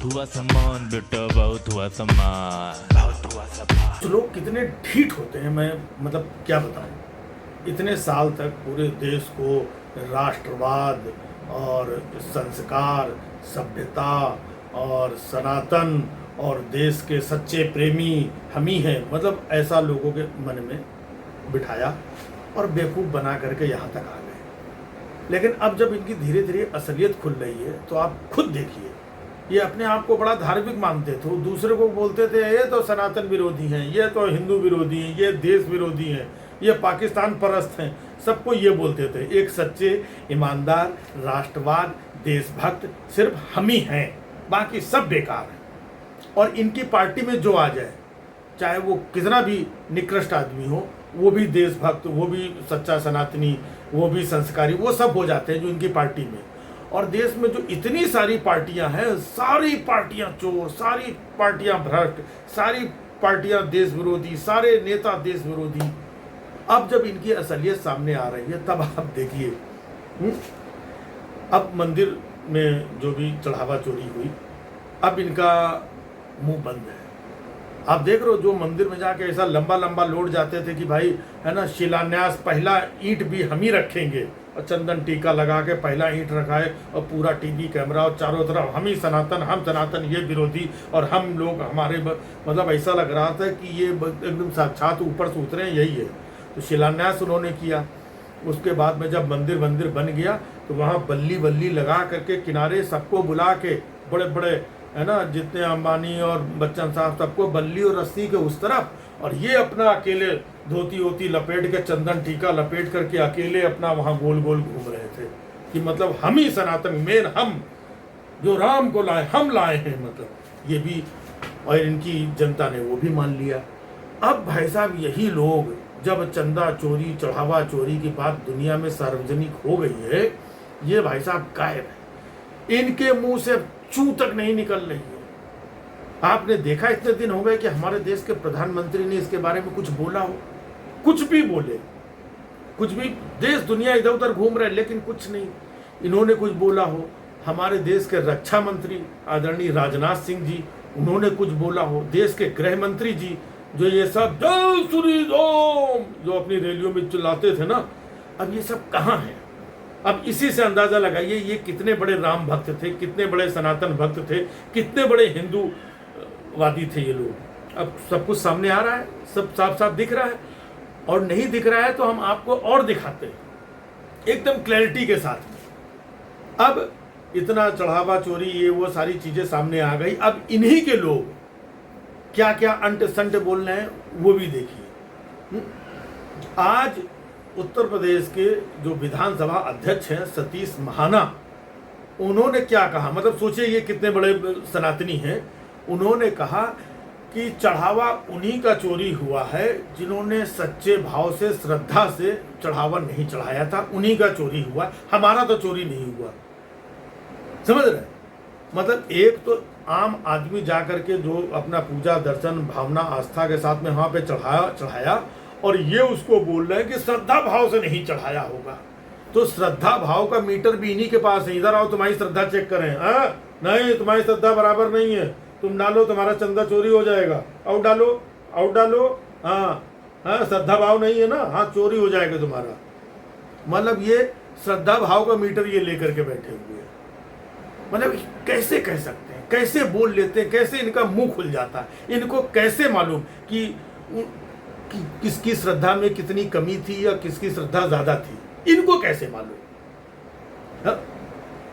हुआ सामान बेटा, बहुत हुआ सामान, बहुत हुआ सामान। तो लोग कितने ढीठ होते हैं, मैं मतलब क्या बताऊं। इतने साल तक पूरे देश को राष्ट्रवाद और संस्कार, सभ्यता और सनातन और देश के सच्चे प्रेमी हम ही हैं, मतलब ऐसा लोगों के मन में बिठाया और बेवकूफ़ बना करके यहाँ तक आ गए। लेकिन अब जब इनकी धीरे धीरे असलियत खुल रही है तो आप खुद देखिए, ये अपने आप को बड़ा धार्मिक मानते थे, दूसरे को बोलते थे ये तो सनातन विरोधी हैं, ये तो हिंदू विरोधी हैं, ये देश विरोधी हैं, ये पाकिस्तान परस्त हैं, सबको ये बोलते थे। एक सच्चे ईमानदार राष्ट्रवाद देशभक्त सिर्फ हम ही हैं, बाकी सब बेकार हैं। और इनकी पार्टी में जो आ जाए, चाहे वो कितना भी निकृष्ट आदमी हो, वो भी देशभक्त, वो भी सच्चा सनातनी, वो भी संस्कारी, वो सब हो जाते हैं जो इनकी पार्टी में। और देश में जो इतनी सारी पार्टियां हैं, सारी पार्टियां चोर, सारी पार्टियां भ्रष्ट, सारी पार्टियां देश विरोधी, सारे नेता देश विरोधी। अब जब इनकी असलियत सामने आ रही है तब आप देखिए, अब मंदिर में जो भी चढ़ावा चोरी हुई, अब इनका मुंह बंद है। आप देख रहे हो, जो मंदिर में जाके ऐसा लंबा लंबा लोड जाते थे कि भाई है ना, शिलान्यास पहला ईंट भी हम ही रखेंगे, और चंदन टीका लगा के पहला ईंट रखाए और पूरा टीवी कैमरा और चारों तरफ हम ही सनातन, हम सनातन, ये विरोधी और हम लोग हमारे मतलब ऐसा लग रहा था कि ये एकदम साक्षात ऊपर से उतरे यही है। तो शिलान्यास उन्होंने किया। उसके बाद में जब मंदिर बन गया तो वहाँ बल्ली बल्ली लगा करके किनारे सबको बुला के, बड़े बड़े है ना, जितने अंबानी और बच्चन साहब, सबको बल्ली और रस्सी के उस तरफ, और ये अपना अकेले धोती वोती लपेट के, चंदन टीका लपेट करके अकेले अपना वहाँ गोल गोल घूम रहे थे कि मतलब हम ही सनातन, मेन हम जो राम को लाए, हम लाए हैं, मतलब ये भी। और इनकी जनता ने वो भी मान लिया। अब भाई साहब यही लोग, जब चंदा चोरी चढ़ावा चोरी की बात दुनिया में सार्वजनिक हो गई है, ये भाई साहब गायब है, इनके मुंह से चू तक नहीं निकल रही है। आपने देखा इतने दिन हो गए कि हमारे देश के प्रधानमंत्री ने इसके बारे में कुछ बोला हो? कुछ भी बोले, कुछ भी, देश दुनिया इधर उधर घूम रहे लेकिन कुछ नहीं इन्होंने कुछ बोला हो। हमारे देश के रक्षा मंत्री आदरणीय राजनाथ सिंह जी, उन्होंने कुछ बोला हो। देश के गृह मंत्री जी, जो ये सब जय श्री राम जो अपनी रैलियों में चिल्लाते थे ना, अब ये सब कहाँ है? अब इसी से अंदाजा लगाइए ये कितने बड़े राम भक्त थे, कितने बड़े सनातन भक्त थे, कितने बड़े हिंदूवादी थे ये लोग। अब सब कुछ सामने आ रहा है, सब साफ साफ दिख रहा है। और नहीं दिख रहा है तो हम आपको और दिखाते हैं एकदम क्लैरिटी के साथ में। अब इतना चढ़ावा चोरी, ये वो सारी चीजें सामने आ गई। अब इन्हीं के लोग क्या क्या अंट संट बोल रहे हैं वो भी देखिए। आज उत्तर प्रदेश के जो विधानसभा अध्यक्ष हैं सतीश महाना, उन्होंने क्या कहा, मतलब सोचिए ये कितने बड़े सनातनी हैं। उन्होंने कहा कि चढ़ावा उन्हीं का चोरी हुआ है जिन्होंने सच्चे भाव से, श्रद्धा से चढ़ावा नहीं चढ़ाया था, उन्हीं का चोरी हुआ, हमारा तो चोरी नहीं हुआ। समझ रहे? मतलब एक तो आम आदमी जाकर के जो अपना पूजा दर्शन भावना आस्था के साथ में वहाँ पे चढ़ाया, और ये उसको बोल रहे हैं कि श्रद्धा भाव से नहीं चढ़ाया होगा। तो श्रद्धा भाव का मीटर भी इन्हीं के पास है। इधर आओ, तुम्हारी श्रद्धा चेक करें। नहीं, तुम्हारी श्रद्धा बराबर नहीं है, तुम डालो, तुम्हारा चंदा चोरी हो जाएगा। आउट डालो, आउट डालो। हाँ, श्रद्धा भाव नहीं है ना, हाँ, चोरी हो जाएगा तुम्हारा। मतलब ये श्रद्धा भाव का मीटर ये लेकर के बैठे हुए हैं। मतलब कैसे कह सकते हैं, कैसे बोल लेते हैं, कैसे इनका मुंह खुल जाता है। इनको कैसे मालूम कि किसकी श्रद्धा में कितनी कमी थी या किसकी श्रद्धा ज्यादा थी, इनको कैसे मालूम?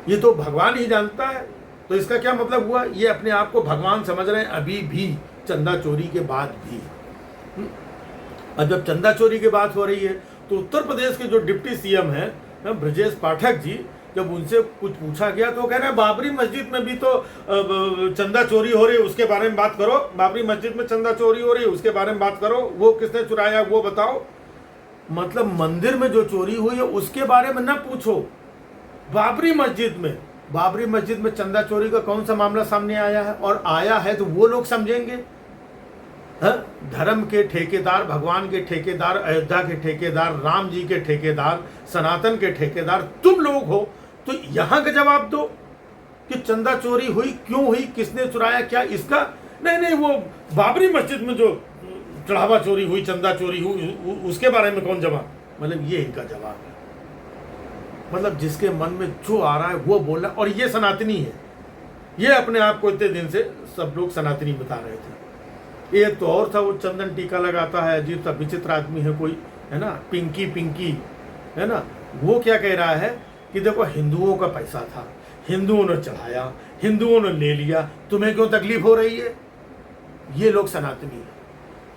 ये तो भगवान ही जानता है। तो इसका क्या मतलब हुआ? ये अपने आप को भगवान समझ रहे हैं अभी भी, चंदा चोरी के बाद भी। और जब चंदा चोरी की बात हो रही है तो उत्तर प्रदेश के जो डिप्टी सीएम हैं ब्रजेश पाठक जी, जब उनसे कुछ पूछा गया तो कह रहे हैं बाबरी मस्जिद में भी तो चंदा चोरी हो रही है, उसके बारे में बात करो। बाबरी मस्जिद में चंदा चोरी हो रही है, उसके बारे में बात करो, वो किसने चुराया वो बताओ। मतलब मंदिर में जो चोरी हुई है उसके बारे में ना पूछो, बाबरी मस्जिद में चंदा चोरी का कौन सा मामला सामने आया है? और आया है तो वो लोग समझेंगे। धर्म के ठेकेदार, भगवान के ठेकेदार, अयोध्या के ठेकेदार, राम जी के ठेकेदार, सनातन के ठेकेदार तुम लोग हो, तो यहाँ का जवाब दो। कि चंदा चोरी हुई, क्यों हुई, किसने चुराया, क्या इसका नहीं, वो बाबरी मस्जिद में जो चढ़ावा चोरी हुई, चंदा चोरी हुई, उसके बारे में कौन जवाब, मतलब ये इनका जवाब है। मतलब जिसके मन में जो आ रहा है वो बोल रहा है, और ये सनातनी है। ये अपने आप को इतने दिन से सब लोग सनातनी बता रहे थे। एक तो और था, वो चंदन टीका लगाता है, अजीब सा विचित्र आदमी है कोई, है ना, पिंकी है ना। वो क्या कह रहा है कि देखो हिंदुओं का पैसा था, हिंदुओं ने चढ़ाया, हिंदुओं ने ले लिया, तुम्हें क्यों तकलीफ हो रही है। ये लोग सनातनी है,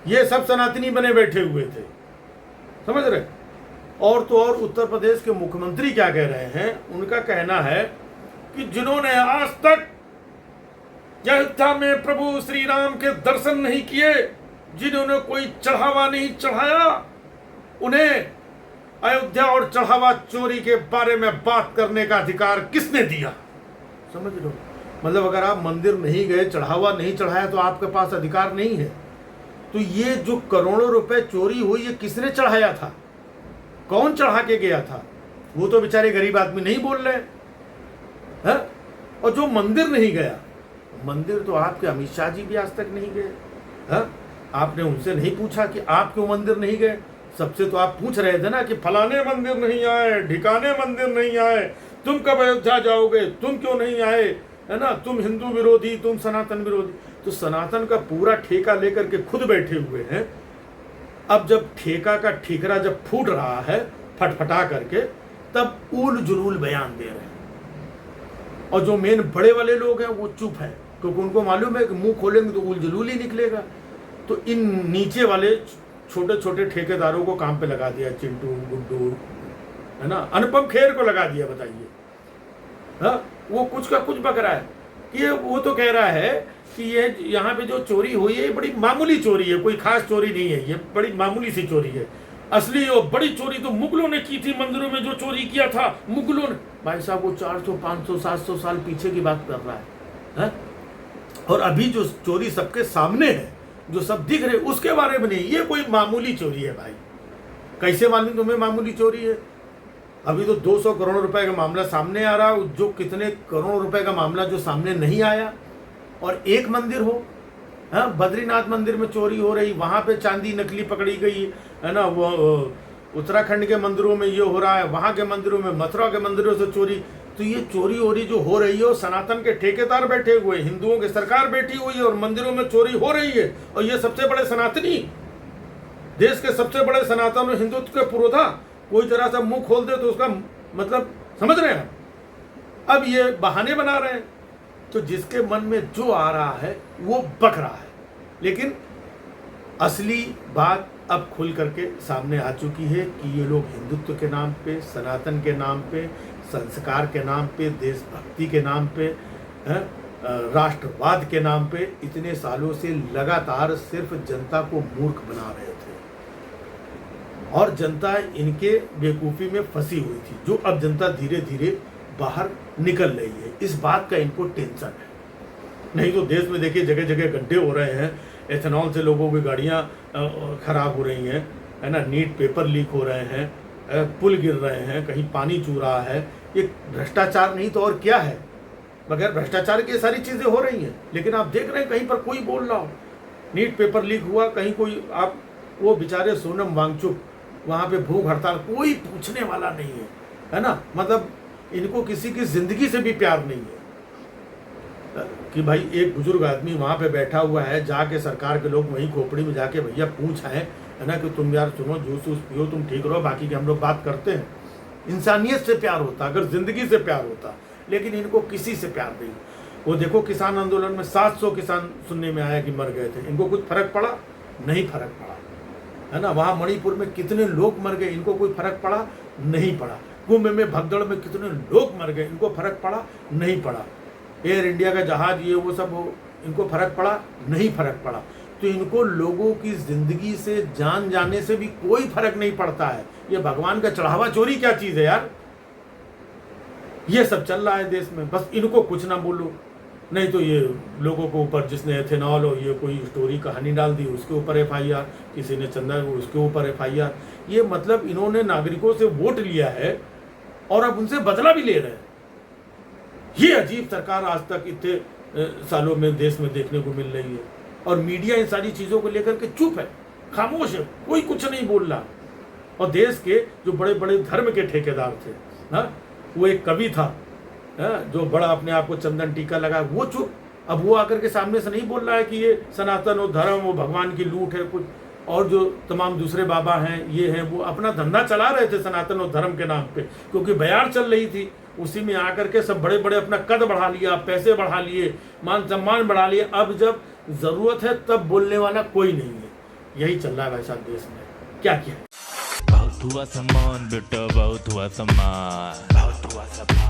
ये सब सनातनी बने बैठे हुए थे, समझ रहे। और तो और उत्तर प्रदेश के मुख्यमंत्री क्या कह रहे हैं, उनका कहना है कि जिन्होंने आज तक अयोध्या में प्रभु श्री राम के दर्शन नहीं किए, जिन्होंने कोई चढ़ावा नहीं चढ़ाया, उन्हें अयोध्या और चढ़ावा चोरी के बारे में बात करने का अधिकार किसने दिया। समझ लो, मतलब अगर आप मंदिर नहीं गए, चढ़ावा नहीं चढ़ाया, तो आपके पास अधिकार नहीं है। तो ये जो करोड़ों रुपए चोरी हुई, ये किसने चढ़ाया था, कौन चढ़ा के गया था, वो तो बेचारे गरीब आदमी नहीं बोल रहे हैं। और जो मंदिर नहीं गया, मंदिर तो आपके अमित शाह जी भी आज तक नहीं गए हैं। आपने उनसे नहीं पूछा कि आप क्यों मंदिर नहीं गए। सबसे तो आप पूछ रहे थे ना कि फलाने मंदिर नहीं आए, ढिकाने मंदिर नहीं आए, तुम कब अयोध्या जाओगे, तुम क्यों नहीं आए, है ना, तुम हिंदू विरोधी, तुम सनातन विरोधी। तो सनातन का पूरा ठेका लेकर के खुद बैठे हुए हैं। अब जब ठेका का ठिकरा जब फूट रहा है फटफटा करके, तब उल जुलूल बयान दे रहे हैं। और जो मेन बड़े वाले लोग हैं वो चुप हैं, क्योंकि उनको मालूम है कि मुंह खोलेंगे तो उल जुलूल ही निकलेगा। तो इन नीचे वाले छोटे छोटे ठेकेदारों को काम पे लगा दिया, चिंटू, गुड्डू, है ना, अनुपम खेर को लगा दिया। बताइए, हाँ, वो कुछ का कुछ बक रहा है कि ये, वो तो कह रहा है कि ये यहाँ पे जो चोरी हुई है, ये बड़ी मामूली चोरी है, कोई खास चोरी नहीं है, ये बड़ी मामूली सी चोरी है। असली और बड़ी चोरी तो मुगलों ने की थी, मंदिरों में जो चोरी किया था मुगलों ने। भाई साहब, वो 400, 500, 700 साल पीछे की बात कर रहा है। और अभी जो चोरी सबके सामने है, जो सब दिख रहे, उसके बारे में नहीं, ये कोई मामूली चोरी है। भाई कैसे मालूम तुम्हें मामूली चोरी है। अभी तो 200 करोड़ रुपए का मामला सामने आ रहा है, जो कितने करोड़ रुपए का मामला जो सामने नहीं आया। और एक मंदिर हो, हाँ, बद्रीनाथ मंदिर में चोरी हो रही, वहां पे चांदी नकली पकड़ी गई, है ना, वो उत्तराखंड के मंदिरों में ये हो रहा है, वहां के मंदिरों में, मथुरा के मंदिरों से चोरी। तो ये चोरी हो रही जो हो रही है, और सनातन के ठेकेदार बैठे हुए, हिंदुओं की सरकार बैठी हुई है, और मंदिरों में चोरी हो रही है। और ये सबसे बड़े सनातनी, देश के सबसे बड़े सनातन और हिंदुत्व के पुरोधा, कोई जरा सा मुंह खोल दे तो उसका मतलब समझ रहे हैं। अब ये बहाने बना रहे हैं। तो जिसके मन में जो आ रहा है वो बक रहा है, लेकिन असली बात अब खुल करके सामने आ चुकी है कि ये लोग हिंदुत्व के नाम पे, सनातन के नाम पे, संस्कार के नाम पे, देशभक्ति के नाम पे, राष्ट्रवाद के नाम पे इतने सालों से लगातार सिर्फ जनता को मूर्ख बना रहे थे। और जनता इनके बेवकूफ़ी में फंसी हुई थी, जो अब जनता धीरे धीरे बाहर निकल रही है। इस बात का इनको टेंशन है। नहीं तो देश में देखिए जगह जगह गड्ढे हो रहे हैं, एथेनॉल से लोगों की गाड़ियाँ खराब हो रही हैं, है ना, नीट पेपर लीक हो रहे हैं, पुल गिर रहे हैं, कहीं पानी चू रहा है। ये भ्रष्टाचार नहीं तो और क्या है। बगैर भ्रष्टाचार की सारी चीज़ें हो रही हैं, लेकिन आप देख रहे हैं कहीं पर कोई बोल रहा हो, नीट पेपर लीक हुआ, कहीं कोई, आप वो बेचारे सोनम वांगचुक वहाँ पे भूख हड़ताल, कोई पूछने वाला नहीं है ना। मतलब इनको किसी की जिंदगी से भी प्यार नहीं है कि भाई एक बुजुर्ग आदमी वहाँ पे बैठा हुआ है, जाके सरकार के लोग वहीं खोपड़ी में जाके भैया पूछ आए, है ना, कि तुम यार सुनो, जूस वूस पियो, तुम ठीक रहो, बाकी की हम लोग बात करते हैं। इंसानियत से प्यार होता, अगर जिंदगी से प्यार होता, लेकिन इनको किसी से प्यार नहीं। वो देखो किसान आंदोलन में 700 किसान सुनने में आया कि मर गए थे, इनको कुछ फर्क पड़ा? नहीं फर्क पड़ा, है ना। वहाँ मणिपुर में कितने लोग मर गए, इनको कोई फर्क पड़ा? नहीं पड़ा। कुंभ में, भगदड़ में कितने लोग मर गए, इनको फर्क पड़ा? नहीं पड़ा। एयर इंडिया का जहाज ये वो सब हो, इनको फर्क पड़ा? नहीं फर्क पड़ा। तो इनको लोगों की जिंदगी से, जान जाने से भी कोई फर्क नहीं पड़ता है। ये भगवान का चढ़ावा चोरी क्या चीज है यार। ये सब चल रहा है देश में, बस इनको कुछ ना बोलो, नहीं तो ये लोगों को ऊपर, जिसने एथेनॉल हो ये कोई स्टोरी कहानी डाल दी उसके ऊपर FIR, किसी ने चंदा उसके ऊपर FIR। ये मतलब इन्होंने नागरिकों से वोट लिया है और अब उनसे बदला भी ले रहे हैं। ये अजीब सरकार आज तक इतने सालों में देश में देखने को मिल रही है। और मीडिया इन सारी चीज़ों को लेकर के चुप है, खामोश है, कोई कुछ नहीं बोल रहा। और देश के जो बड़े बड़े धर्म के ठेकेदार थे ना, वो एक कवि था जो बड़ा अपने आप को चंदन टीका लगा, वो चुप। अब वो आकर के सामने से नहीं बोल रहा है कि ये सनातन और धर्म और भगवान की लूट है कुछ। और जो तमाम दूसरे बाबा हैं ये हैं, वो अपना धंधा चला रहे थे सनातन और धर्म के नाम पे, क्योंकि बयार चल रही थी। उसी में आकर के सब बड़े बड़े अपना कद बढ़ा लिया, पैसे बढ़ा लिए, मान सम्मान बढ़ा लिए। अब जब जरूरत है तब बोलने वाला कोई नहीं है। यही चल रहा है भाई साहब देश में। क्या किया? बहुत हुआ सम्मान बेटा, बहुत हुआ सम्मान, बहुत हुआ सम्मान।